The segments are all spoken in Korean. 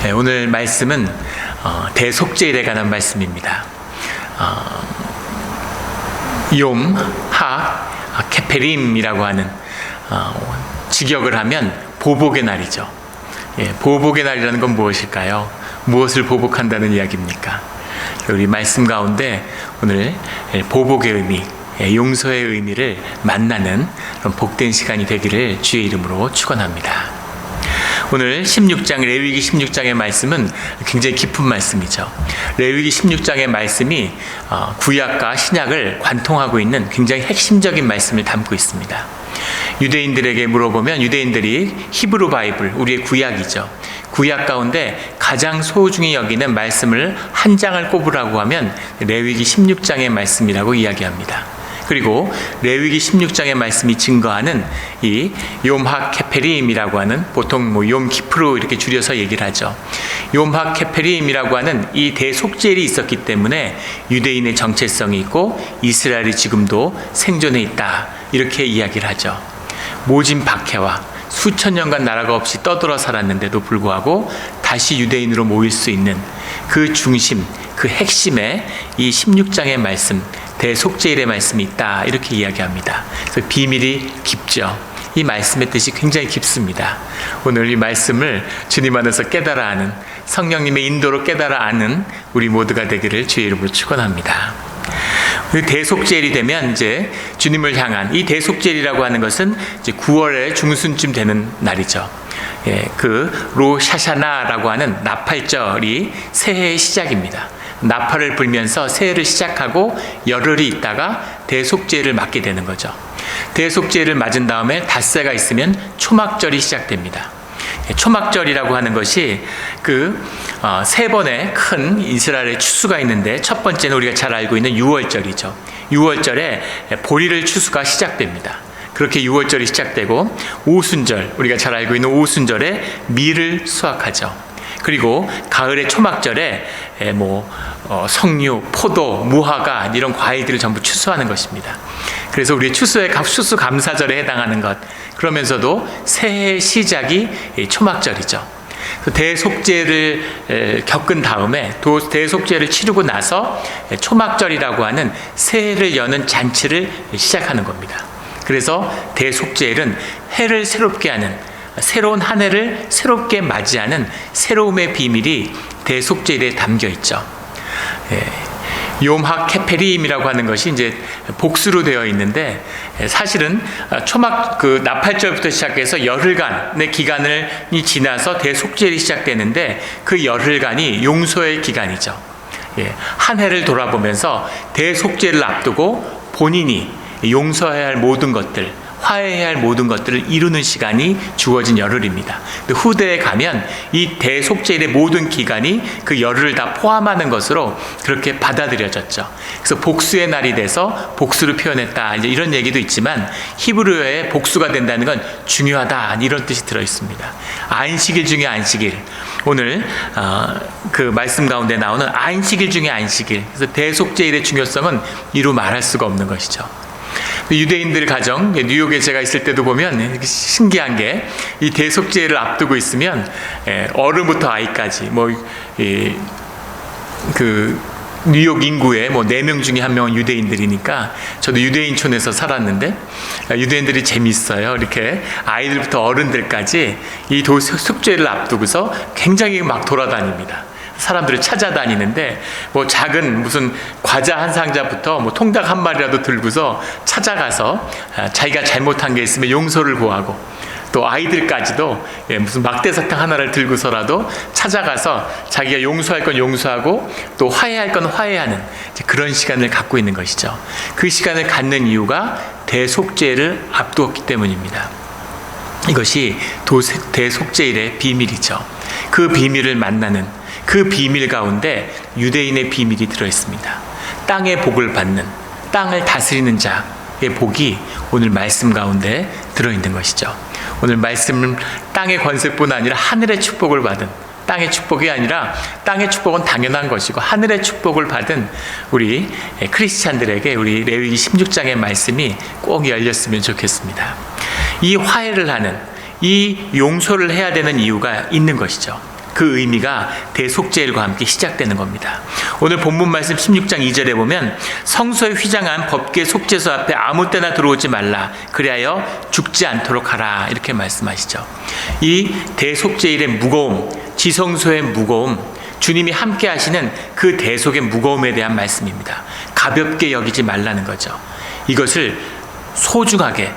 오늘 말씀은 대속죄일에 관한 말씀입니다. 욤, 학, 케페림이라고 하는 직역을 하면 보복의 날이죠. 보복의 날이라는 건 무엇일까요? 무엇을 보복한다는 이야기입니까? 우리 말씀 가운데 오늘 보복의 의미, 용서의 의미를 만나는 그런 복된 시간이 되기를 주의 이름으로 축원합니다. 오늘 16장, 레위기 16장의 말씀은 굉장히 깊은 말씀이죠. 레위기 16장의 말씀이 구약과 신약을 관통하고 있는 굉장히 핵심적인 말씀을 담고 있습니다. 유대인들에게 물어보면 유대인들이 히브리 바이블, 우리의 구약이죠. 구약 가운데 가장 소중히 여기는 말씀을 한 장을 꼽으라고 하면 레위기 16장의 말씀이라고 이야기합니다. 그리고 레위기 16장의 말씀이 증거하는 이 욤학 케페림이라고 하는, 보통 욤 키프루 이렇게 줄여서 얘기를 하죠. 욤학 케페림이라고 하는 이 대속죄일이 있었기 때문에 유대인의 정체성이 있고 이스라엘이 지금도 생존해 있다, 이렇게 이야기를 하죠. 모진 박해와 수천 년간 나라가 없이 떠돌아 살았는데도 불구하고 다시 유대인으로 모일 수 있는 그 중심, 그 핵심에 이 16장의 말씀, 대속죄일의 말씀이 있다, 이렇게 이야기합니다. 그래서 비밀이 깊죠. 이 말씀의 뜻이 굉장히 깊습니다. 오늘 이 말씀을 주님 안에서 깨달아 아는, 성령님의 인도로 깨달아 아는 우리 모두가 되기를 주의 이름으로 축원합니다. 대속죄일이 되면 이제 주님을 향한, 이 대속죄일이라고 하는 것은 이제 9월의 중순쯤 되는 날이죠. 그 로샤샤나라고 하는 나팔절이 새해의 시작입니다. 나팔을 불면서 새해를 시작하고 열흘이 있다가 대속죄를 맞게 되는 거죠. 대속죄를 맞은 다음에 닷새가 있으면 초막절이 시작됩니다. 초막절이라고 하는 것이 세 번의 큰 이스라엘의 추수가 있는데, 첫 번째는 우리가 잘 알고 있는 유월절이죠. 유월절에 보리를 추수가 시작됩니다. 그렇게 유월절이 시작되고, 오순절, 우리가 잘 알고 있는 오순절에 밀을 수확하죠. 그리고 가을의 초막절에 석류, 포도, 무화과 이런 과일들을 전부 추수하는 것입니다. 그래서 우리의 추수 감사절에 해당하는 것, 그러면서도 새해의 시작이 초막절이죠. 대속죄를 겪은 다음에, 대속죄를 치르고 나서 초막절이라고 하는 새해를 여는 잔치를 시작하는 겁니다. 그래서 대속죄일은 해를 새롭게 하는, 새로운 한 해를 새롭게 맞이하는 새로움의 비밀이 대속죄일에 담겨 있죠. 욤학 케페림이라고 하는 것이 이제 복수로 되어 있는데, 사실은 나팔절부터 시작해서 열흘간의 기간을 지나서 대속죄일이 시작되는데, 그 열흘간이 용서의 기간이죠. 한 해를 돌아보면서 대속죄를 앞두고 본인이 용서해야 할 모든 것들, 화해해야 할 모든 것들을 이루는 시간이 주어진 열흘입니다. 후대에 가면 이 대속죄일의 모든 기간이 그 열흘을 다 포함하는 것으로 그렇게 받아들여졌죠. 그래서 복수의 날이 돼서 복수를 표현했다, 이제 이런 얘기도 있지만, 히브리어에 복수가 된다는 건 중요하다, 이런 뜻이 들어있습니다. 안식일 중에 안식일, 오늘 그 말씀 가운데 나오는 안식일 중에 안식일, 그래서 대속죄일의 중요성은 이루 말할 수가 없는 것이죠. 유대인들 가정, 뉴욕에 제가 있을 때도 보면 신기한 게, 이 대속죄를 앞두고 있으면 어른부터 아이까지 뉴욕 인구의 4명 중에 1명은 유대인들이니까, 저도 유대인촌에서 살았는데 유대인들이 재밌어요. 이렇게 아이들부터 어른들까지 이 대속죄를 앞두고서 굉장히 막 돌아다닙니다. 사람들을 찾아다니는데, 작은 무슨 과자 한 상자부터 통닭 한 마리라도 들고서 찾아가서 자기가 잘못한 게 있으면 용서를 구하고, 또 아이들까지도 무슨 막대사탕 하나를 들고서라도 찾아가서 자기가 용서할 건 용서하고 또 화해할 건 화해하는 그런 시간을 갖고 있는 것이죠. 그 시간을 갖는 이유가 대속죄를 앞두었기 때문입니다. 이것이 대속죄일의 비밀이죠. 그 비밀을 만나는, 그 비밀 가운데 유대인의 비밀이 들어있습니다. 땅의 복을 받는, 땅을 다스리는 자의 복이 오늘 말씀 가운데 들어있는 것이죠. 오늘 말씀은 땅의 권세뿐 아니라 하늘의 축복을 받은, 땅의 축복이 아니라, 땅의 축복은 당연한 것이고 하늘의 축복을 받은 우리 크리스찬들에게 우리 레위기 16장의 말씀이 꼭 열렸으면 좋겠습니다. 이 화해를 하는, 이 용서를 해야 되는 이유가 있는 것이죠. 그 의미가 대속죄일과 함께 시작되는 겁니다. 오늘 본문 말씀 16장 2절에 보면 성소에 휘장한 법궤 속죄소 앞에 아무 때나 들어오지 말라 그리하여 죽지 않도록 하라 이렇게 말씀하시죠. 이 대속죄일의 무거움, 지성소의 무거움, 주님이 함께 하시는 그 대속의 무거움에 대한 말씀입니다. 가볍게 여기지 말라는 거죠. 이것을 소중하게,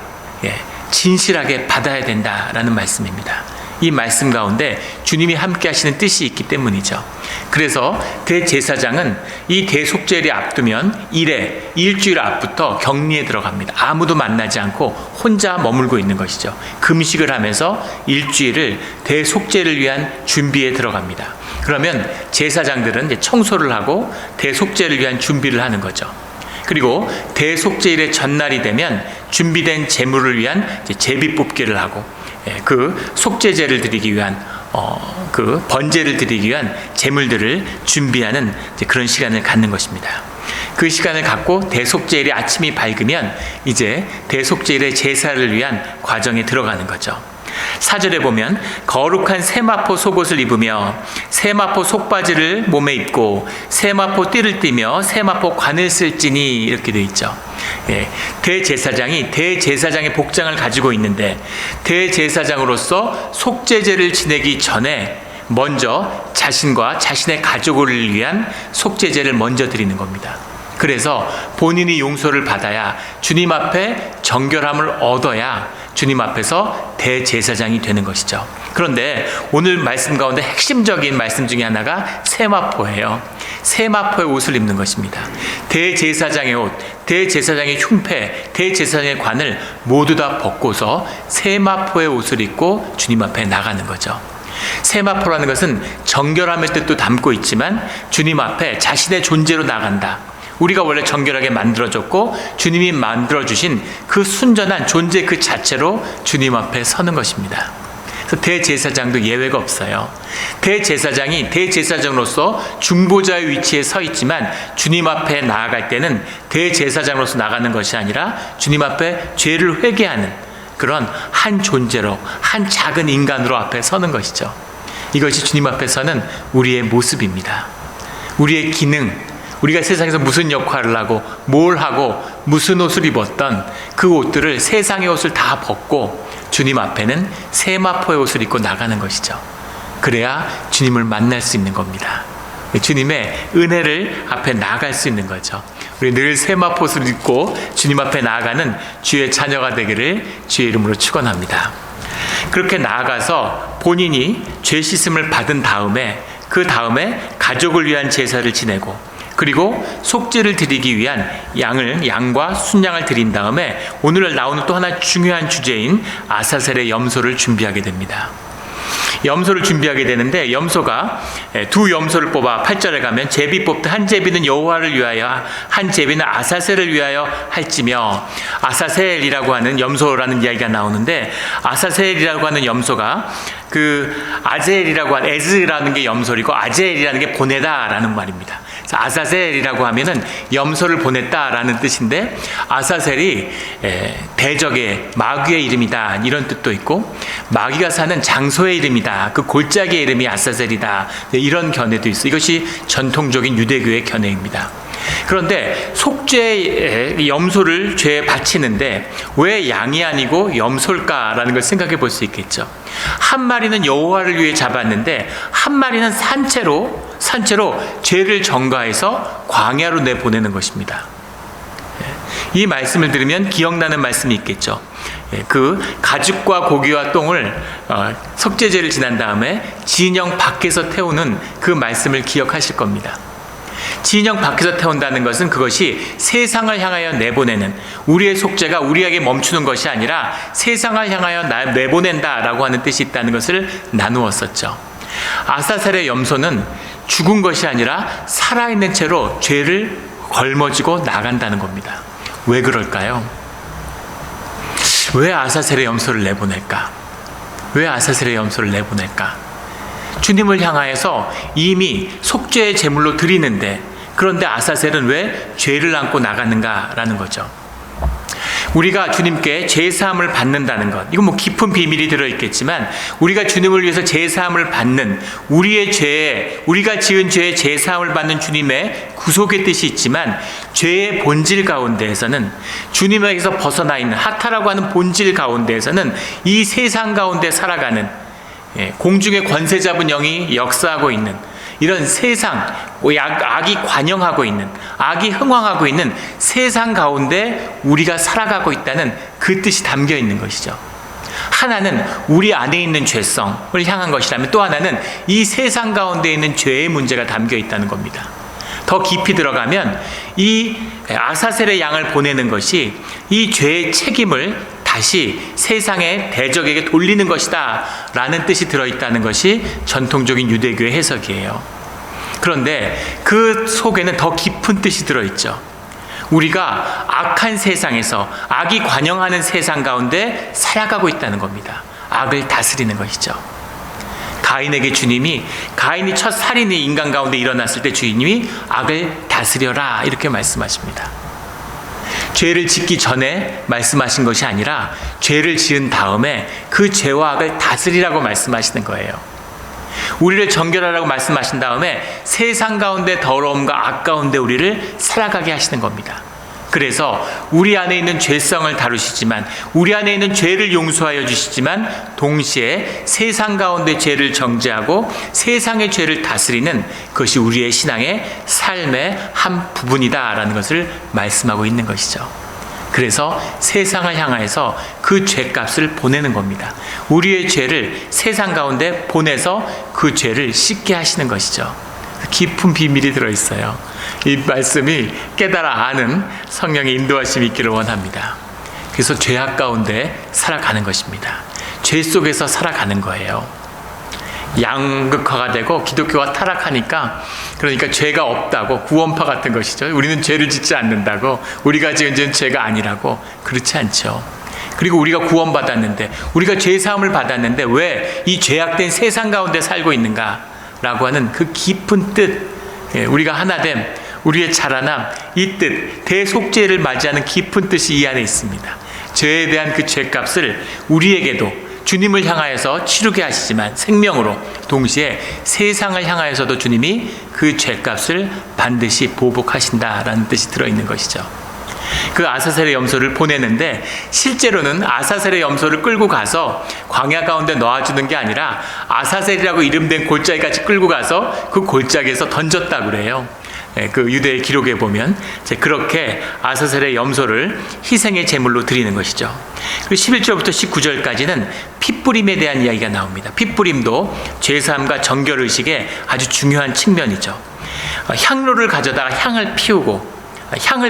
진실하게 받아야 된다라는 말씀입니다. 이 말씀 가운데 주님이 함께 하시는 뜻이 있기 때문이죠. 그래서 대제사장은 이 대속죄일이 앞두면 일주일 앞부터 격리에 들어갑니다. 아무도 만나지 않고 혼자 머물고 있는 것이죠. 금식을 하면서 일주일을 대속죄를 위한 준비에 들어갑니다. 그러면 제사장들은 이제 청소를 하고 대속죄를 위한 준비를 하는 거죠. 그리고 대속죄일의 전날이 되면 준비된 제물을 위한 제비 뽑기를 하고 그 속죄제를 드리기 위한 그 번제를 드리기 위한 제물들을 준비하는 그런 시간을 갖는 것입니다. 그 시간을 갖고 대속죄일이 아침이 밝으면 이제 대속죄일의 제사를 위한 과정에 들어가는 거죠. 4절에 보면 거룩한 세마포 속옷을 입으며 세마포 속바지를 몸에 입고 세마포 띠를 띠며 세마포 관을 쓸지니 이렇게 되어 있죠. 대제사장이 대제사장의 복장을 가지고 있는데 대제사장으로서 속죄제를 지내기 전에 먼저 자신과 자신의 가족을 위한 속죄제를 먼저 드리는 겁니다. 그래서 본인이 용서를 받아야 주님 앞에 정결함을 얻어야 주님 앞에서 대제사장이 되는 것이죠. 그런데 오늘 말씀 가운데 핵심적인 말씀 중에 하나가 세마포예요. 세마포의 옷을 입는 것입니다. 대제사장의 옷, 대제사장의 흉패, 대제사장의 관을 모두 다 벗고서 세마포의 옷을 입고 주님 앞에 나가는 거죠. 세마포라는 것은 정결함의 뜻도 담고 있지만 주님 앞에 자신의 존재로 나간다. 우리가 원래 정결하게 만들어졌고 주님이 만들어주신 그 순전한 존재 그 자체로 주님 앞에 서는 것입니다. 그래서 대제사장도 예외가 없어요. 대제사장이 대제사장으로서 중보자의 위치에 서 있지만 주님 앞에 나아갈 때는 대제사장으로서 나가는 것이 아니라 주님 앞에 죄를 회개하는 그런 한 존재로, 한 작은 인간으로 앞에 서는 것이죠. 이것이 주님 앞에 서는 우리의 모습입니다. 우리의 기능, 우리가 세상에서 무슨 역할을 하고 뭘 하고 무슨 옷을 입었던 그 옷들을, 세상의 옷을 다 벗고 주님 앞에는 세마포의 옷을 입고 나가는 것이죠. 그래야 주님을 만날 수 있는 겁니다. 주님의 은혜를 앞에 나아갈 수 있는 거죠. 우리 늘 세마포 옷을 입고 주님 앞에 나아가는 주의 자녀가 되기를 주의 이름으로 축원합니다. 그렇게 나아가서 본인이 죄 씻음을 받은 다음에 그 다음에 가족을 위한 제사를 지내고 그리고 속죄를 드리기 위한 양과 순양을 드린 다음에 오늘 나오는 또 하나 중요한 주제인 아사셀의 염소를 준비하게 됩니다. 염소를 준비하게 되는데 염소가 두 염소를 뽑아 8절에 가면 제비 뽑듯 한 제비는 여호와를 위하여 한 제비는 아사셀을 위하여 할지며 아사셀이라고 하는 염소라는 이야기가 나오는데 아사셀이라고 하는 염소가 그 아젤이라고 하는 에즈라는 게 염소이고 아젤이라는 게 보내다라는 말입니다. 그래서 아사셀이라고 하면은 염소를 보냈다라는 뜻인데 아사셀이 대적의 마귀의 이름이다 이런 뜻도 있고 마귀가 사는 장소의 이름이다 그 골짜기의 이름이 아사셀이다 이런 견해도 있어요. 이것이 전통적인 유대교의 견해입니다. 그런데 속죄의 염소를 죄에 바치는데 왜 양이 아니고 염소일까라는 걸 생각해 볼 수 있겠죠. 한 마리는 여호와를 위해 잡았는데 한 마리는 산채로 죄를 전가해서 광야로 내보내는 것입니다. 이 말씀을 들으면 기억나는 말씀이 있겠죠. 그 가죽과 고기와 똥을 속죄제를 지난 다음에 진영 밖에서 태우는 그 말씀을 기억하실 겁니다. 진영 밖에서 태운다는 것은 그것이 세상을 향하여 내보내는 우리의 속죄가 우리에게 멈추는 것이 아니라 세상을 향하여 내보낸다라고 하는 뜻이 있다는 것을 나누었었죠. 아사셀의 염소는 죽은 것이 아니라 살아있는 채로 죄를 걸머지고 나간다는 겁니다. 왜 그럴까요? 왜 아사셀의 염소를 내보낼까? 왜 아사셀의 염소를 내보낼까? 주님을 향하여서 이미 속죄의 제물로 드리는데 그런데 아사셀은 왜 죄를 안고 나가는가라는 거죠. 우리가 주님께 제사함을 받는다는 것, 이건 뭐 깊은 비밀이 들어있겠지만 우리가 주님을 위해서 제사함을 받는 우리의 죄에, 우리가 지은 죄에 제사함을 받는 주님의 구속의 뜻이 있지만 죄의 본질 가운데에서는, 주님에게서 벗어나 있는 하타라고 하는 본질 가운데에서는 이 세상 가운데 살아가는 공중의 권세 잡은 영이 역사하고 있는 이런 세상, 악이 관영하고 있는, 악이 흥왕하고 있는 세상 가운데 우리가 살아가고 있다는 그 뜻이 담겨 있는 것이죠. 하나는 우리 안에 있는 죄성을 향한 것이라면, 또 하나는 이 세상 가운데 있는 죄의 문제가 담겨 있다는 겁니다. 더 깊이 들어가면 이 아사셀의 양을 보내는 것이 이 죄의 책임을 다시 세상의 대적에게 돌리는 것이다 라는 뜻이 들어있다는 것이 전통적인 유대교의 해석이에요. 그런데 그 속에는 더 깊은 뜻이 들어있죠. 우리가 악한 세상에서, 악이 관영하는 세상 가운데 살아가고 있다는 겁니다. 악을 다스리는 것이죠. 가인에게 주님이, 가인이 첫 살인이 인간 가운데 일어났을 때 주님이 악을 다스려라 이렇게 말씀하십니다. 죄를 짓기 전에 말씀하신 것이 아니라 죄를 지은 다음에 그 죄와 악을 다스리라고 말씀하시는 거예요. 우리를 정결하라고 말씀하신 다음에 세상 가운데 더러움과 악 가운데 우리를 살아가게 하시는 겁니다. 그래서 우리 안에 있는 죄성을 다루시지만, 우리 안에 있는 죄를 용서하여 주시지만 동시에 세상 가운데 죄를 정죄하고 세상의 죄를 다스리는 것이 우리의 신앙의 삶의 한 부분이다라는 것을 말씀하고 있는 것이죠. 그래서 세상을 향해서 그 죄값을 보내는 겁니다. 우리의 죄를 세상 가운데 보내서 그 죄를 씻게 하시는 것이죠. 깊은 비밀이 들어있어요. 이 말씀이 깨달아 아는 성령의 인도하심이 있기를 원합니다. 그래서 죄악 가운데 살아가는 것입니다. 죄 속에서 살아가는 거예요. 양극화가 되고 기독교가 타락하니까, 그러니까 죄가 없다고, 구원파 같은 것이죠. 우리는 죄를 짓지 않는다고, 우리가 지은 죄가 아니라고. 그렇지 않죠. 그리고 우리가 구원받았는데, 우리가 죄사함을 받았는데 왜 이 죄악된 세상 가운데 살고 있는가 라고 하는 그 깊은 뜻, 우리가 하나됨, 우리의 자라남, 이 뜻, 대속죄를 맞이하는 깊은 뜻이 이 안에 있습니다. 죄에 대한 그 죄값을 우리에게도 주님을 향하여서 치르게 하시지만 생명으로, 동시에 세상을 향하여서도 주님이 그 죄값을 반드시 보복하신다라는 뜻이 들어있는 것이죠. 그 아사셀의 염소를 보내는데, 실제로는 아사셀의 염소를 끌고 가서 광야 가운데 놓아주는 게 아니라 아사셀이라고 이름된 골짜기까지 끌고 가서 그 골짜기에서 던졌다고 그래요. 그 유대의 기록에 보면 그렇게 아사셀의 염소를 희생의 제물로 드리는 것이죠. 그리고 11절부터 19절까지는 핏부림에 대한 이야기가 나옵니다. 핏부림도 죄사함과 정결의식의 아주 중요한 측면이죠. 향로를 가져다가 향을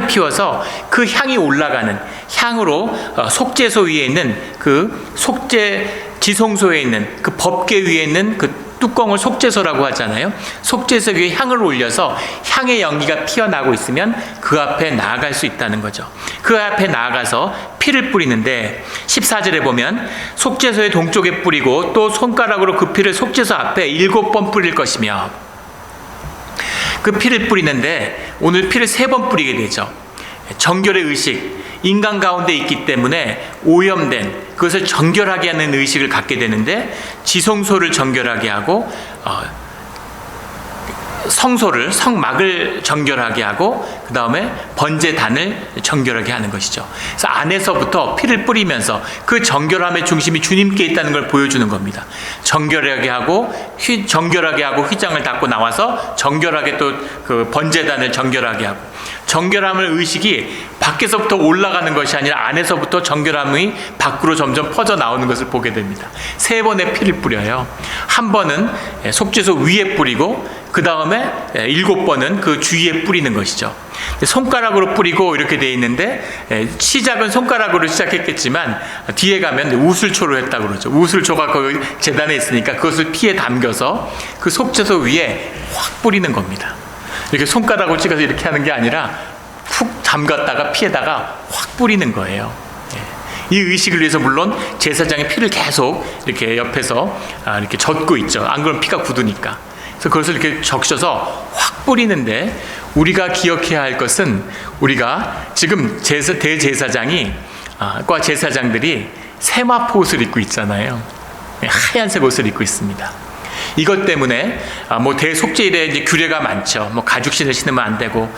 피워서 그 향이 올라가는 향으로 속죄소 위에 있는 그 지성소에 있는 그 법궤 위에 있는 그 뚜껑을 속죄소라고 하잖아요. 속죄소 위에 향을 올려서 향의 연기가 피어나고 있으면 그 앞에 나아갈 수 있다는 거죠. 그 앞에 나아가서 피를 뿌리는데 14절에 보면 속죄소의 동쪽에 뿌리고 또 손가락으로 그 피를 속죄소 앞에 7번 뿌릴 것이며, 그 피를 뿌리는데 오늘 피를 3번 뿌리게 되죠. 정결의 의식, 인간 가운데 있기 때문에 오염된 그것을 정결하게 하는 의식을 갖게 되는데, 지성소를 정결하게 하고 성막을 정결하게 하고 그 다음에 번제단을 정결하게 하는 것이죠. 그래서 안에서부터 피를 뿌리면서 그 정결함의 중심이 주님께 있다는 걸 보여주는 겁니다. 정결하게 하고 휘장을 닦고 나와서 정결하게 또 그 번제단을 정결하게 하고, 정결함의 의식이 밖에서부터 올라가는 것이 아니라 안에서부터 정결함이 밖으로 점점 퍼져 나오는 것을 보게 됩니다. 3번의 피를 뿌려요. 한 번은 속죄소 위에 뿌리고 그 다음에 7번은 그 주위에 뿌리는 것이죠. 손가락으로 뿌리고 이렇게 돼 있는데, 시작은 손가락으로 시작했겠지만 뒤에 가면 우슬초로 했다고 그러죠. 우슬초가 거기 제단에 있으니까 그것을 피에 담겨서 그 속죄소 위에 확 뿌리는 겁니다. 이렇게 손가락으로 찍어서 이렇게 하는 게 아니라 푹 담갔다가 피에다가 확 뿌리는 거예요. 이 의식을 위해서 물론 제사장이 피를 계속 이렇게 옆에서 이렇게 젓고 있죠. 안 그러면 피가 굳으니까. 그래서 그것을 이렇게 적셔서 확 뿌리는데, 우리가 기억해야 할 것은, 우리가 지금 대제사장이 과 제사장들이 세마포 옷을 입고 있잖아요. 하얀색 옷을 입고 있습니다. 이것 때문에 대속죄일에 이제 규례가 많죠. 가죽신을 신으면 안 되고,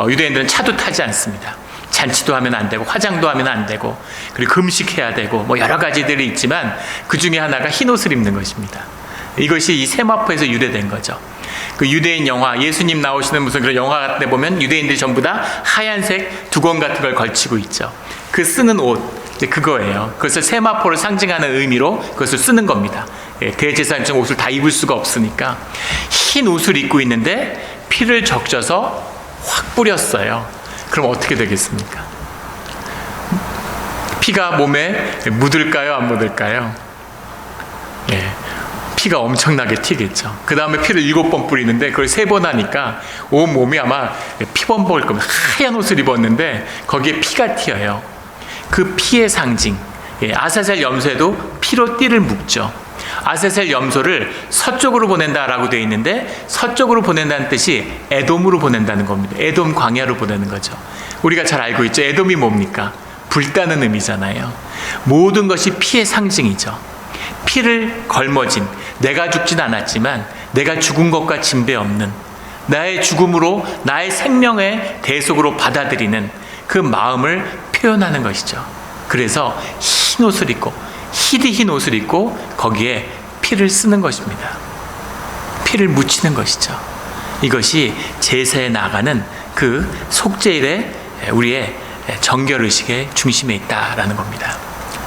유대인들은 차도 타지 않습니다. 잔치도 하면 안 되고, 화장도 하면 안 되고, 그리고 금식해야 되고, 여러 가지들이 있지만 그 중에 하나가 흰 옷을 입는 것입니다. 이것이 이 세마포에서 유래된 거죠. 그 유대인 영화, 예수님 나오시는 무슨 그런 영화 같은 데 보면 유대인들이 전부 다 하얀색 두건 같은 걸 걸치고 있죠. 그 쓰는 옷, 그거예요. 그것을 세마포를 상징하는 의미로 그것을 쓰는 겁니다. 대제사장 옷을 다 입을 수가 없으니까 흰 옷을 입고 있는데 피를 적셔서 확 뿌렸어요. 그럼 어떻게 되겠습니까? 피가 몸에 묻을까요? 안 묻을까요? 피가 엄청나게 튀겠죠. 그 다음에 피를 7번 뿌리는데 그걸 3번 하니까 온 몸이 아마 피범벅일 겁니다. 하얀 옷을 입었는데 거기에 피가 튀어요. 그 피의 상징, 아사셀 염소에도 피로 띠를 묶죠. 아사셀 염소를 서쪽으로 보낸다라고 되어 있는데 서쪽으로 보낸다는 뜻이 에돔으로 보낸다는 겁니다. 에돔 광야로 보내는 거죠. 우리가 잘 알고 있죠. 에돔이 뭡니까? 불타는 의미잖아요. 모든 것이 피의 상징이죠. 피를 걸머진, 내가 죽진 않았지만 내가 죽은 것과 진배 없는, 나의 죽음으로 나의 생명의 대속으로 받아들이는 그 마음을 표현하는 것이죠. 그래서 흰 옷을 입고, 희디 흰 옷을 입고 거기에 피를 쓰는 것입니다. 피를 묻히는 것이죠. 이것이 제사에 나가는 그 속죄일에 우리의 정결의식의 중심에 있다라는 겁니다.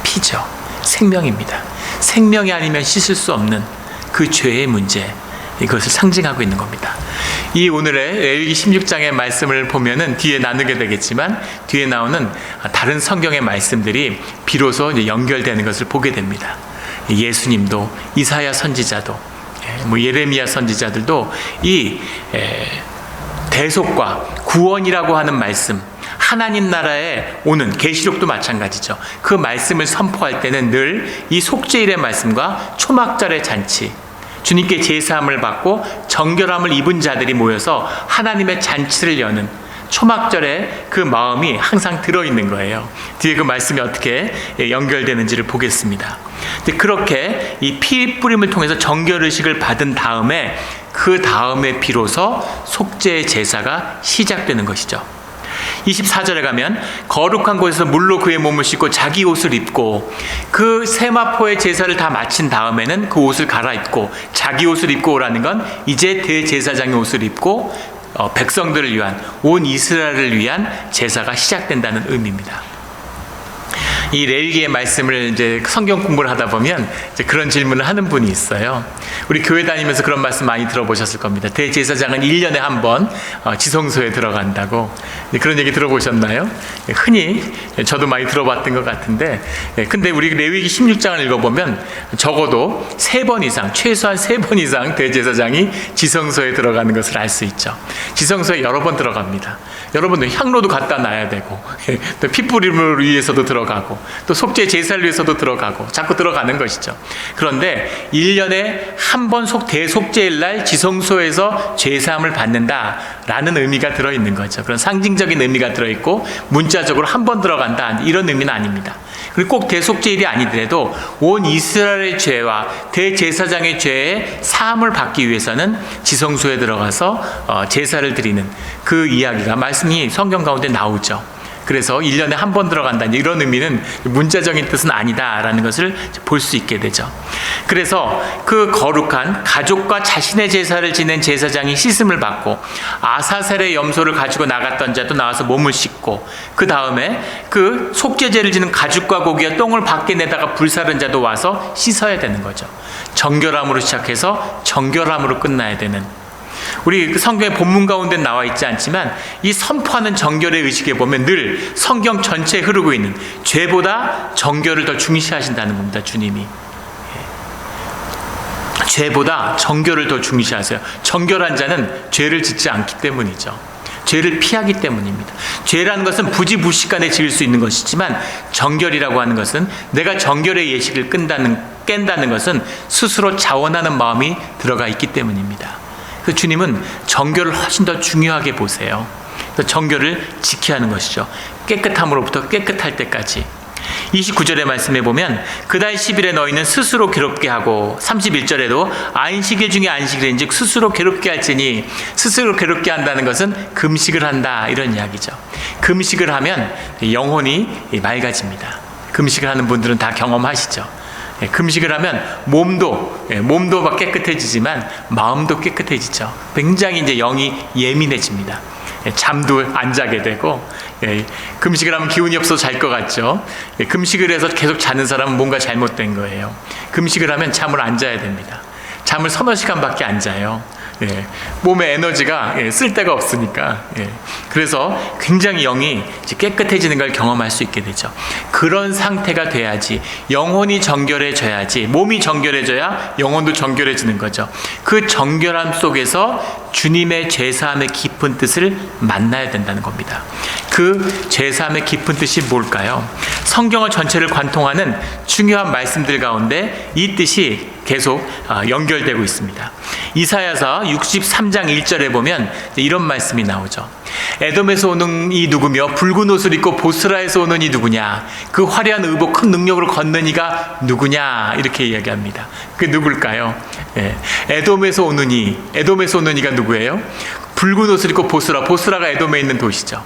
피죠. 생명입니다. 생명이 아니면 씻을 수 없는 그 죄의 문제, 이것을 상징하고 있는 겁니다. 이 오늘의 레위기 16장의 말씀을 보면은 뒤에 나누게 되겠지만 뒤에 나오는 다른 성경의 말씀들이 비로소 이제 연결되는 것을 보게 됩니다. 예수님도, 이사야 선지자도, 예레미야 선지자들도 이 대속과 구원이라고 하는 말씀, 하나님 나라에 오는, 계시록도 마찬가지죠. 그 말씀을 선포할 때는 늘 이 속죄일의 말씀과 초막절의 잔치, 주님께 제사함을 받고 정결함을 입은 자들이 모여서 하나님의 잔치를 여는 초막절에 그 마음이 항상 들어있는 거예요. 뒤에 그 말씀이 어떻게 연결되는지를 보겠습니다. 그렇게 이 피 뿌림을 통해서 정결의식을 받은 다음에 그 다음에 비로소 속죄의 제사가 시작되는 것이죠. 24절에 가면 거룩한 곳에서 물로 그의 몸을 씻고 자기 옷을 입고, 그 세마포의 제사를 다 마친 다음에는 그 옷을 갈아입고, 자기 옷을 입고 오라는 건 이제 대제사장의 옷을 입고 백성들을 위한, 온 이스라엘을 위한 제사가 시작된다는 의미입니다. 이 레위기의 말씀을 이제 성경 공부를 하다 보면 이제 그런 질문을 하는 분이 있어요. 우리 교회 다니면서 그런 말씀 많이 들어보셨을 겁니다. 대제사장은 1년에 한 번 지성소에 들어간다고. 그런 얘기 들어보셨나요? 흔히 저도 많이 들어봤던 것 같은데, 근데 우리 레위기 16장을 읽어보면 적어도 3번 이상, 최소한 3번 이상 대제사장이 지성소에 들어가는 것을 알 수 있죠. 지성소에 여러 번 들어갑니다. 여러분들 향로도 갖다 놔야 되고, 또 피 뿌림을 위해서도 들어가고, 또 속죄 제사를 위해서도 들어가고, 자꾸 들어가는 것이죠. 그런데 1년에 한 번 대속죄일 날 지성소에서 제사함을 받는다라는 의미가 들어있는 거죠. 그런 상징적인 의미가 들어있고, 문자적으로 한 번 들어간다, 이런 의미는 아닙니다. 그리고 꼭 대속죄일이 아니더라도 온 이스라엘의 죄와 대제사장의 죄의 사함을 받기 위해서는 지성소에 들어가서 제사를 드리는 그 이야기가, 말씀이 성경 가운데 나오죠. 그래서 1년에 한 번 들어간다, 이런 의미는 문자적인 뜻은 아니다라는 것을 볼 수 있게 되죠. 그래서 그 거룩한 가족과 자신의 제사를 지낸 제사장이 씻음을 받고, 아사셀의 염소를 가지고 나갔던 자도 나와서 몸을 씻고, 그 다음에 그 속죄제를 지는 가죽과 고기와 똥을 밖에 내다가 불사른 자도 와서 씻어야 되는 거죠. 정결함으로 시작해서 정결함으로 끝나야 되는, 우리 성경의 본문 가운데 나와 있지 않지만 이 선포하는 정결의 의식에 보면 늘 성경 전체에 흐르고 있는, 죄보다 정결을 더 중시하신다는 겁니다. 주님이 죄보다 정결을 더 중시하세요. 정결한 자는 죄를 짓지 않기 때문이죠. 죄를 피하기 때문입니다. 죄라는 것은 부지불식간에 지을 수 있는 것이지만, 정결이라고 하는 것은, 내가 정결의 예식을 깬다는 것은 스스로 자원하는 마음이 들어가 있기 때문입니다. 그 주님은 정결을 훨씬 더 중요하게 보세요. 정결을 지켜야 하는 것이죠. 깨끗함으로부터 깨끗할 때까지. 29절의 말씀에 보면 그 달 10일에 너희는 스스로 괴롭게 하고 31절에도 안식일 중에 안식일인즉 스스로 괴롭게 할지니 스스로 괴롭게 한다는 것은 금식을 한다 이런 이야기죠. 금식을 하면 영혼이 맑아집니다. 금식을 하는 분들은 다 경험하시죠. 금식을 하면 몸도 깨끗해지지만 마음도 깨끗해지죠. 굉장히 이제 영이 예민해집니다. 잠도 안 자게 되고, 금식을 하면 기운이 없어서 잘 것 같죠. 금식을 해서 계속 자는 사람은 뭔가 잘못된 거예요. 금식을 하면 잠을 안 자야 됩니다. 잠을 서너 시간밖에 안 자요. 몸에 에너지가 쓸 데가 없으니까. 그래서 굉장히 영이 깨끗해지는 걸 경험할 수 있게 되죠. 그런 상태가 돼야지, 영혼이 정결해져야지, 몸이 정결해져야 영혼도 정결해지는 거죠. 그 정결함 속에서 주님의 죄사함의 깊은 뜻을 만나야 된다는 겁니다. 그 죄사함의 깊은 뜻이 뭘까요? 성경을 전체를 관통하는 중요한 말씀들 가운데 이 뜻이 계속 연결되고 있습니다. 이사야서 63장 1절에 보면 이런 말씀이 나오죠. 에돔에서 오는 이 누구며 붉은 옷을 입고 보스라에서 오는 이 누구냐, 그 화려한 의복 큰 능력으로 걷는 이가 누구냐, 이렇게 이야기합니다. 그게 누굴까요? 에돔에서 오는 이가 누구예요? 붉은 옷을 입고 보스라가 에돔에 있는 도시죠.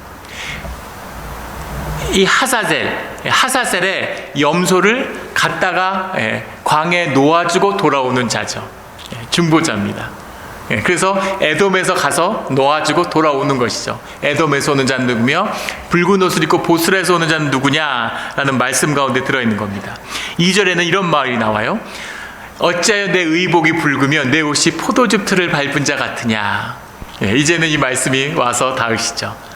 이 하사셀의 염소를 갖다가 광에 놓아주고 돌아오는 자죠. 중보자입니다. 그래서 에돔에서 가서 놓아주고 돌아오는 것이죠. 에돔에서 오는 자는 누구며 붉은 옷을 입고 보스라에서 오는 자는 누구냐라는 말씀 가운데 들어있는 겁니다. 2절에는 이런 말이 나와요. 어찌하여 내 의복이 붉으며 내 옷이 포도즙 틀을 밟은 자 같으냐. 이제는 이 말씀이 와서 닿으시죠.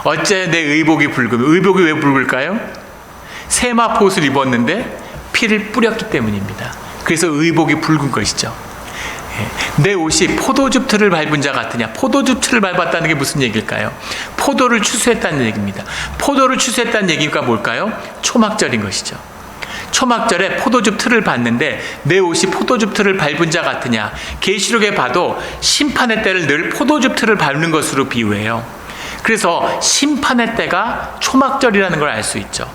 어째 내 의복이 붉으면, 의복이 왜 붉을까요? 세마포옷을 입었는데 피를 뿌렸기 때문입니다. 그래서 의복이 붉은 것이죠. 내 옷이 포도즙 틀을 밟은 자 같으냐. 포도즙 틀을 밟았다는 게 무슨 얘기일까요? 포도를 추수했다는 얘기입니다. 포도를 추수했다는 얘기가 뭘까요? 초막절인 것이죠. 초막절에 포도즙 틀을 밟는데 내 옷이 포도즙 틀을 밟은 자 같으냐. 계시록에 봐도 심판의 때를 늘 포도즙 틀을 밟는 것으로 비유해요. 그래서 심판의 때가 초막절이라는 걸 알 수 있죠.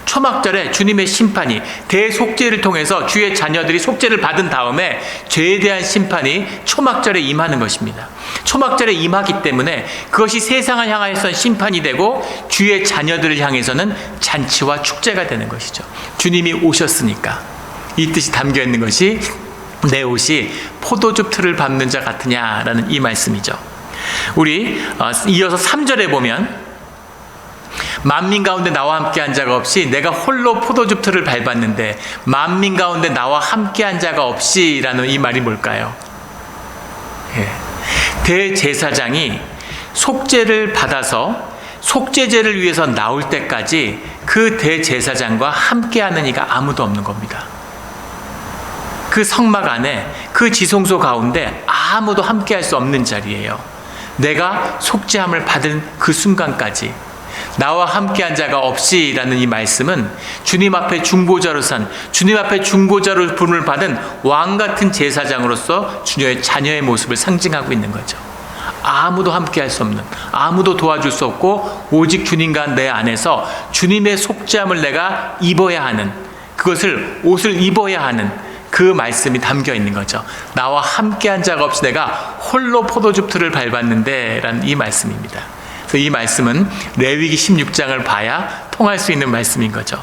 초막절에 주님의 심판이, 대속죄를 통해서 주의 자녀들이 속죄를 받은 다음에 죄에 대한 심판이 초막절에 임하는 것입니다. 초막절에 임하기 때문에 그것이 세상을 향해서는 심판이 되고 주의 자녀들을 향해서는 잔치와 축제가 되는 것이죠. 주님이 오셨으니까. 이 뜻이 담겨 있는 것이 내 옷이 포도즙 틀을 밟는 자 같으냐라는 이 말씀이죠. 우리 이어서 3절에 보면 만민 가운데 나와 함께한 자가 없이 내가 홀로 포도즙 틀을 밟았는데 만민 가운데 나와 함께한 자가 없이라는 이 말이 뭘까요? 대제사장이 속죄를 받아서 속죄제를 위해서 나올 때까지 그 대제사장과 함께하는 이가 아무도 없는 겁니다. 그 성막 안에, 그 지성소 가운데 아무도 함께할 수 없는 자리예요. 내가 속죄함을 받은 그 순간까지 나와 함께한 자가 없이라는 이 말씀은 주님 앞에 중보자로 산, 주님 앞에 중보자로 부름을 받은 왕 같은 제사장으로서 주님의 자녀의 모습을 상징하고 있는 거죠. 아무도 함께할 수 없는, 아무도 도와줄 수 없고 오직 주님과 내 안에서 주님의 속죄함을 내가 입어야 하는, 그것을 옷을 입어야 하는 그 말씀이 담겨 있는 거죠. 나와 함께한 자가 없이 내가 홀로 포도즙 틀을 밟았는데 라는 이 말씀입니다. 그래서 이 말씀은 레위기 16장을 봐야 통할 수 있는 말씀인 거죠.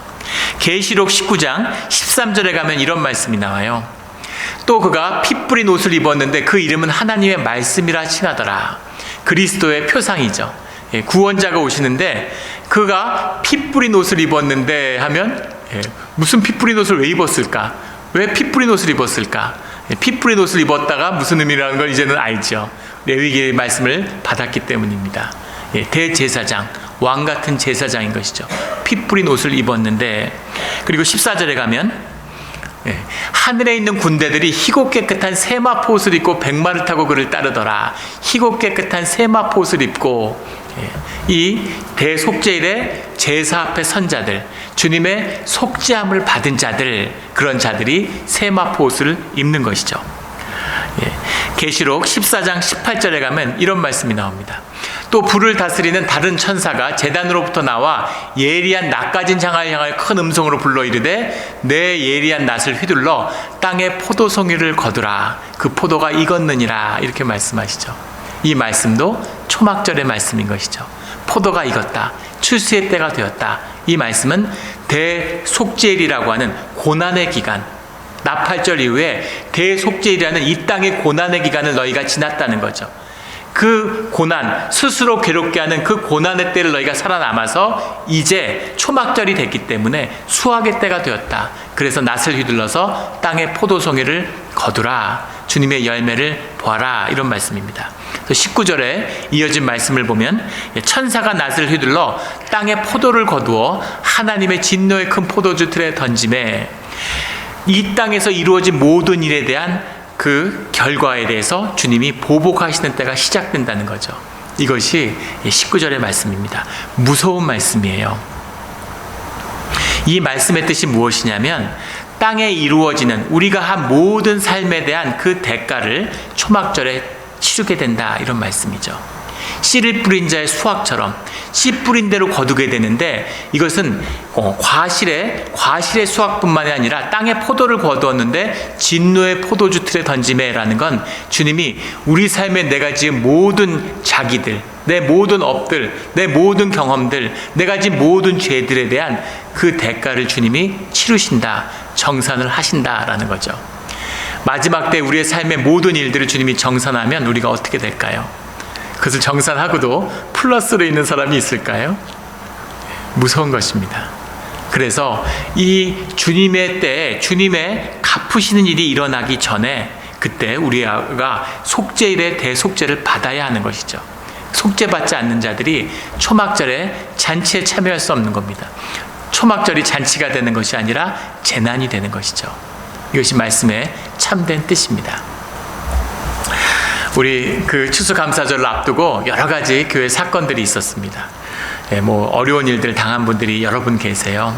계시록 19장 13절에 가면 이런 말씀이 나와요. 또 그가 피 뿌린 옷을 입었는데 그 이름은 하나님의 말씀이라 칭하더라. 그리스도의 표상이죠. 구원자가 오시는데 그가 피 뿌린 옷을 입었는데 하면 무슨 피 뿌린 옷을 왜 입었을까? 왜 피 뿌린 옷을 입었을까? 피 뿌린 옷을 입었다가 무슨 의미라는 걸 이제는 알죠. 레위기의 말씀을 받았기 때문입니다. 대제사장, 왕 같은 제사장인 것이죠. 피 뿌린 옷을 입었는데, 그리고 14절에 가면 하늘에 있는 군대들이 희고 깨끗한 세마포옷을 입고 백마를 타고 그를 따르더라. 희고 깨끗한 세마포옷을 입고 이 대속죄일의 제사 앞에 선 자들, 주님의 속죄함을 받은 자들, 그런 자들이 세마포옷을 입는 것이죠. 계시록 14장 18절에 가면 이런 말씀이 나옵니다. 또 불을 다스리는 다른 천사가 제단으로부터 나와 예리한 낫 가진 장을 향하여 큰 음성으로 불러 이르되 내 예리한 낫을 휘둘러 땅에 포도송이를 거두라. 그 포도가 익었느니라. 이렇게 말씀하시죠. 이 말씀도 초막절의 말씀인 것이죠. 포도가 익었다. 출수의 때가 되었다. 이 말씀은 대속죄일이라고 하는 고난의 기간, 나팔절 이후에 대속죄일이라는 이 땅의 고난의 기간을 너희가 지났다는 거죠. 그 고난, 스스로 괴롭게 하는 그 고난의 때를 너희가 살아남아서 이제 초막절이 됐기 때문에 수확의 때가 되었다. 그래서 낫을 휘둘러서 땅에 포도송이를 거두라. 주님의 열매를 보아라. 이런 말씀입니다. 19절에 이어진 말씀을 보면 천사가 낫을 휘둘러 땅에 포도를 거두어 하나님의 진노의 큰 포도주 틀에 던지매 이 땅에서 이루어진 모든 일에 대한 그 결과에 대해서 주님이 보복하시는 때가 시작된다는 거죠. 이것이 19절의 말씀입니다. 무서운 말씀이에요. 이 말씀의 뜻이 무엇이냐면 땅에 이루어지는 우리가 한 모든 삶에 대한 그 대가를 초막절에 치르게 된다. 이런 말씀이죠. 씨를 뿌린 자의 수확처럼 씨 뿌린 대로 거두게 되는데 이것은 과실의 수확뿐만이 아니라 땅에 포도를 거두었는데 진노의 포도주 틀에 던지매라는 건 주님이 우리 삶에 내가 지은 모든 자기들, 내 모든 업들, 내 모든 경험들, 내가 지은 모든 죄들에 대한 그 대가를 주님이 치르신다, 정산을 하신다라는 거죠. 마지막 때 우리의 삶의 모든 일들을 주님이 정산하면 우리가 어떻게 될까요? 그것을 정산하고도 플러스로 있는 사람이 있을까요? 무서운 것입니다. 그래서 이 주님의 때에 주님의 갚으시는 일이 일어나기 전에 그때 우리가 속죄일의 대속죄를 받아야 하는 것이죠. 속죄받지 않는 자들이 초막절에 잔치에 참여할 수 없는 겁니다. 초막절이 잔치가 되는 것이 아니라 재난이 되는 것이죠. 이것이 말씀의 참된 뜻입니다. 우리 그 추수감사절을 앞두고 여러 가지 교회 사건들이 있었습니다. 어려운 일들 당한 분들이 여러 분 계세요.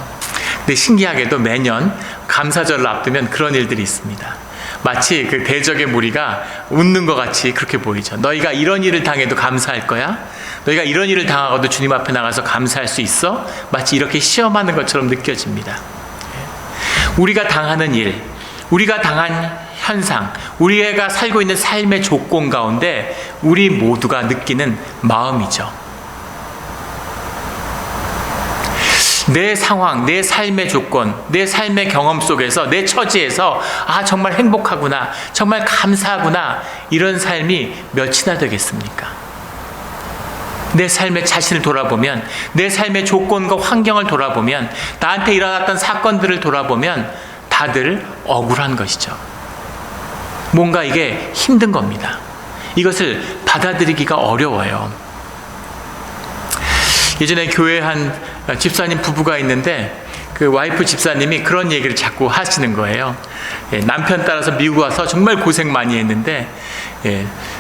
근데 신기하게도 매년 감사절을 앞두면 그런 일들이 있습니다. 마치 그 대적의 무리가 웃는 것 같이 그렇게 보이죠. 너희가 이런 일을 당해도 감사할 거야? 너희가 이런 일을 당하고도 주님 앞에 나가서 감사할 수 있어? 마치 이렇게 시험하는 것처럼 느껴집니다. 우리가 당하는 일, 우리가 당한 현상, 우리가 살고 있는 삶의 조건 가운데 우리 모두가 느끼는 마음이죠. 내 상황, 내 삶의 조건, 내 삶의 경험 속에서, 내 처지에서 정말 행복하구나, 정말 감사하구나, 이런 삶이 몇이나 되겠습니까? 내 삶의 자신을 돌아보면, 내 삶의 조건과 환경을 돌아보면, 나한테 일어났던 사건들을 돌아보면 다들 억울한 것이죠. 뭔가 이게 힘든 겁니다. 이것을 받아들이기가 어려워요. 예전에 교회에 한 집사님 부부가 있는데 그 와이프 집사님이 그런 얘기를 자꾸 하시는 거예요. 남편 따라서 미국 와서 정말 고생 많이 했는데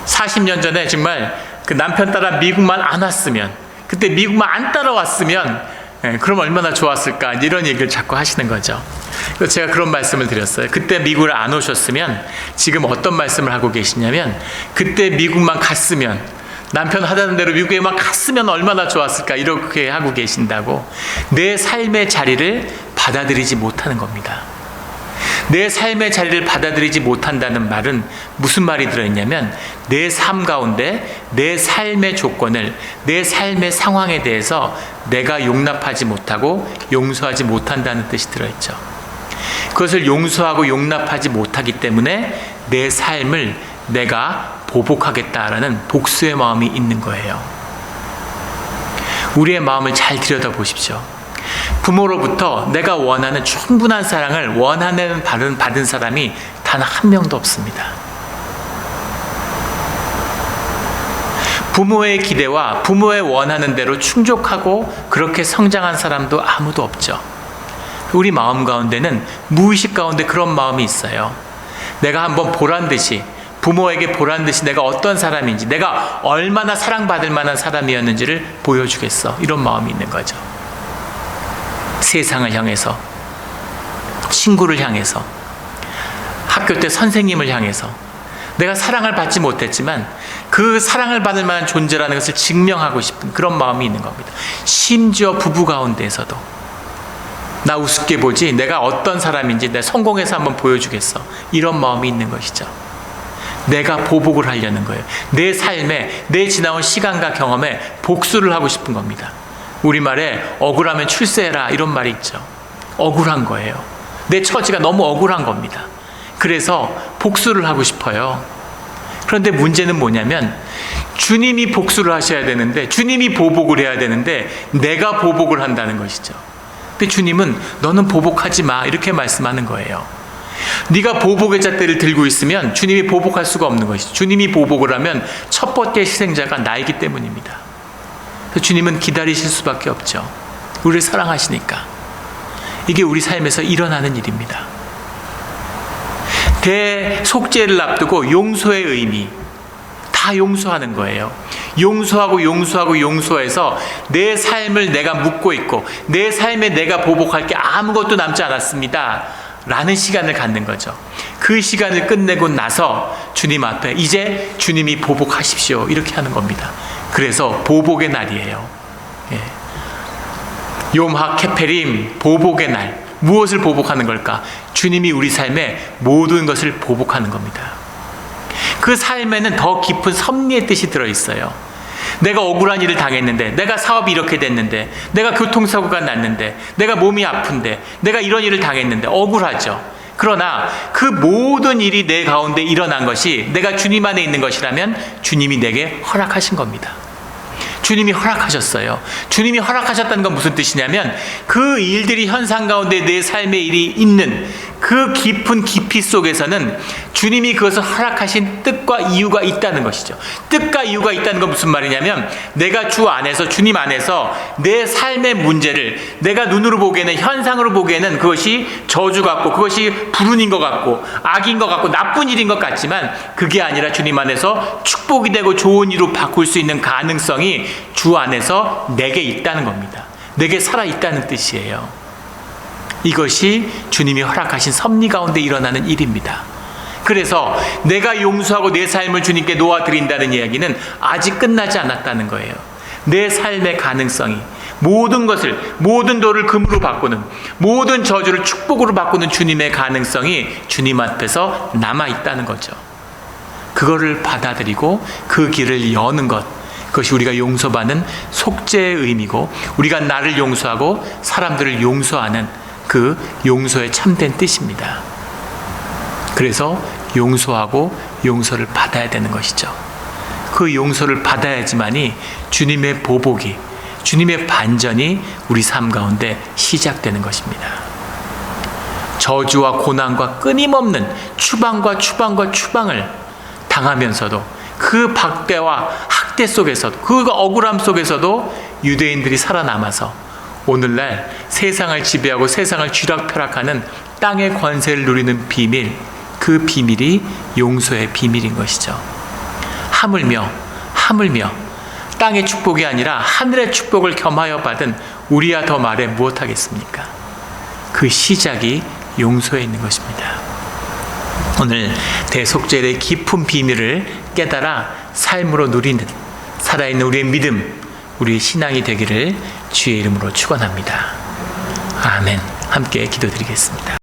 40년 전에 정말 그 남편 따라 미국만 안 왔으면, 그때 미국만 안 따라왔으면 그럼 얼마나 좋았을까, 이런 얘기를 자꾸 하시는 거죠. 그래서 제가 그런 말씀을 드렸어요. 그때 미국을 안 오셨으면 지금 어떤 말씀을 하고 계시냐면, 그때 미국만 갔으면, 남편 하자는 대로 미국에만 갔으면 얼마나 좋았을까, 이렇게 하고 계신다고. 내 삶의 자리를 받아들이지 못하는 겁니다. 내 삶의 자리를 받아들이지 못한다는 말은 무슨 말이 들어있냐면, 내 삶 가운데 내 삶의 조건을, 내 삶의 상황에 대해서 내가 용납하지 못하고 용서하지 못한다는 뜻이 들어있죠. 그것을 용서하고 용납하지 못하기 때문에 내 삶을 내가 보복하겠다라는 복수의 마음이 있는 거예요. 우리의 마음을 잘 들여다보십시오. 부모로부터 내가 원하는 충분한 사랑을 원하는 받은 사람이 단 한 명도 없습니다. 부모의 기대와 부모의 원하는 대로 충족하고 그렇게 성장한 사람도 아무도 없죠. 우리 마음 가운데는 무의식 가운데 그런 마음이 있어요. 내가 한번 보란듯이, 부모에게 보란듯이 내가 어떤 사람인지, 내가 얼마나 사랑받을 만한 사람이었는지를 보여주겠어, 이런 마음이 있는 거죠. 세상을 향해서, 친구를 향해서, 학교 때 선생님을 향해서, 내가 사랑을 받지 못했지만 그 사랑을 받을 만한 존재라는 것을 증명하고 싶은 그런 마음이 있는 겁니다. 심지어 부부 가운데에서도 나 우습게 보지, 내가 어떤 사람인지 내 성공해서 한번 보여주겠어, 이런 마음이 있는 것이죠. 내가 보복을 하려는 거예요. 내 삶에, 내 지나온 시간과 경험에 복수를 하고 싶은 겁니다. 우리말에 억울하면 출세해라, 이런 말이 있죠. 억울한 거예요. 내 처지가 너무 억울한 겁니다. 그래서 복수를 하고 싶어요. 그런데 문제는 뭐냐면 주님이 복수를 하셔야 되는데, 주님이 보복을 해야 되는데 내가 보복을 한다는 것이죠. 근데 주님은 너는 보복하지 마, 이렇게 말씀하는 거예요. 네가 보복의 잣대를 들고 있으면 주님이 보복할 수가 없는 것이죠. 주님이 보복을 하면 첫 번째 희생자가 나이기 때문입니다. 그래서 주님은 기다리실 수밖에 없죠. 우리를 사랑하시니까. 이게 우리 삶에서 일어나는 일입니다. 대속죄를 앞두고 용서의 의미, 다 용서하는 거예요. 용서해서 내 삶을 내가 묻고 있고 내 삶에 내가 보복할 게 아무것도 남지 않았습니다 라는 시간을 갖는 거죠. 그 시간을 끝내고 나서 주님 앞에 이제 주님이 보복하십시오, 이렇게 하는 겁니다. 그래서 보복의 날이에요. 욤하 케페림, 보복의 날. 무엇을 보복하는 걸까? 주님이 우리 삶에 모든 것을 보복하는 겁니다. 그 삶에는 더 깊은 섭리의 뜻이 들어있어요. 내가 억울한 일을 당했는데, 내가 사업이 이렇게 됐는데, 내가 교통사고가 났는데, 내가 몸이 아픈데, 내가 이런 일을 당했는데 억울하죠. 그러나 그 모든 일이 내 가운데 일어난 것이 내가 주님 안에 있는 것이라면 주님이 내게 허락하신 겁니다. 주님이 허락하셨어요. 주님이 허락하셨다는 건 무슨 뜻이냐면 그 일들이 현상 가운데 내 삶의 일이 있는 그 깊은 깊이 속에서는 주님이 그것을 허락하신 뜻과 이유가 있다는 것이죠. 뜻과 이유가 있다는 건 무슨 말이냐면 내가 주 안에서, 주님 안에서 내 삶의 문제를 내가 눈으로 보기에는, 현상으로 보기에는 그것이 저주 같고 그것이 불운인 것 같고 악인 것 같고 나쁜 일인 것 같지만 그게 아니라 주님 안에서 축복이 되고 좋은 일로 바꿀 수 있는 가능성이 주 안에서 내게 있다는 겁니다. 내게 살아있다는 뜻이에요. 이것이 주님이 허락하신 섭리 가운데 일어나는 일입니다. 그래서 내가 용서하고 내 삶을 주님께 놓아드린다는 이야기는 아직 끝나지 않았다는 거예요. 내 삶의 가능성이, 모든 것을, 모든 돌을 금으로 바꾸는, 모든 저주를 축복으로 바꾸는 주님의 가능성이 주님 앞에서 남아있다는 거죠. 그거를 받아들이고 그 길을 여는 것, 그것이 우리가 용서받는 속죄의 의미고, 우리가 나를 용서하고 사람들을 용서하는 그 용서의 참된 뜻입니다. 그래서 용서하고 용서를 받아야 되는 것이죠. 그 용서를 받아야지만이 주님의 보복이, 주님의 반전이 우리 삶 가운데 시작되는 것입니다. 저주와 고난과 끊임없는 추방을 당하면서도 그 박대와 학대 속에서도, 그 억울함 속에서도 유대인들이 살아남아서 오늘날 세상을 지배하고 세상을 쥐락펴락하는 땅의 권세를 누리는 비밀, 그 비밀이 용서의 비밀인 것이죠. 하물며 땅의 축복이 아니라 하늘의 축복을 겸하여 받은 우리야 더 말해 무엇하겠습니까? 그 시작이 용서에 있는 것입니다. 오늘 대속죄의 깊은 비밀을 깨달아 삶으로 누리는 살아있는 우리의 믿음, 우리의 신앙이 되기를 주의 이름으로 축원합니다. 아멘. 함께 기도드리겠습니다.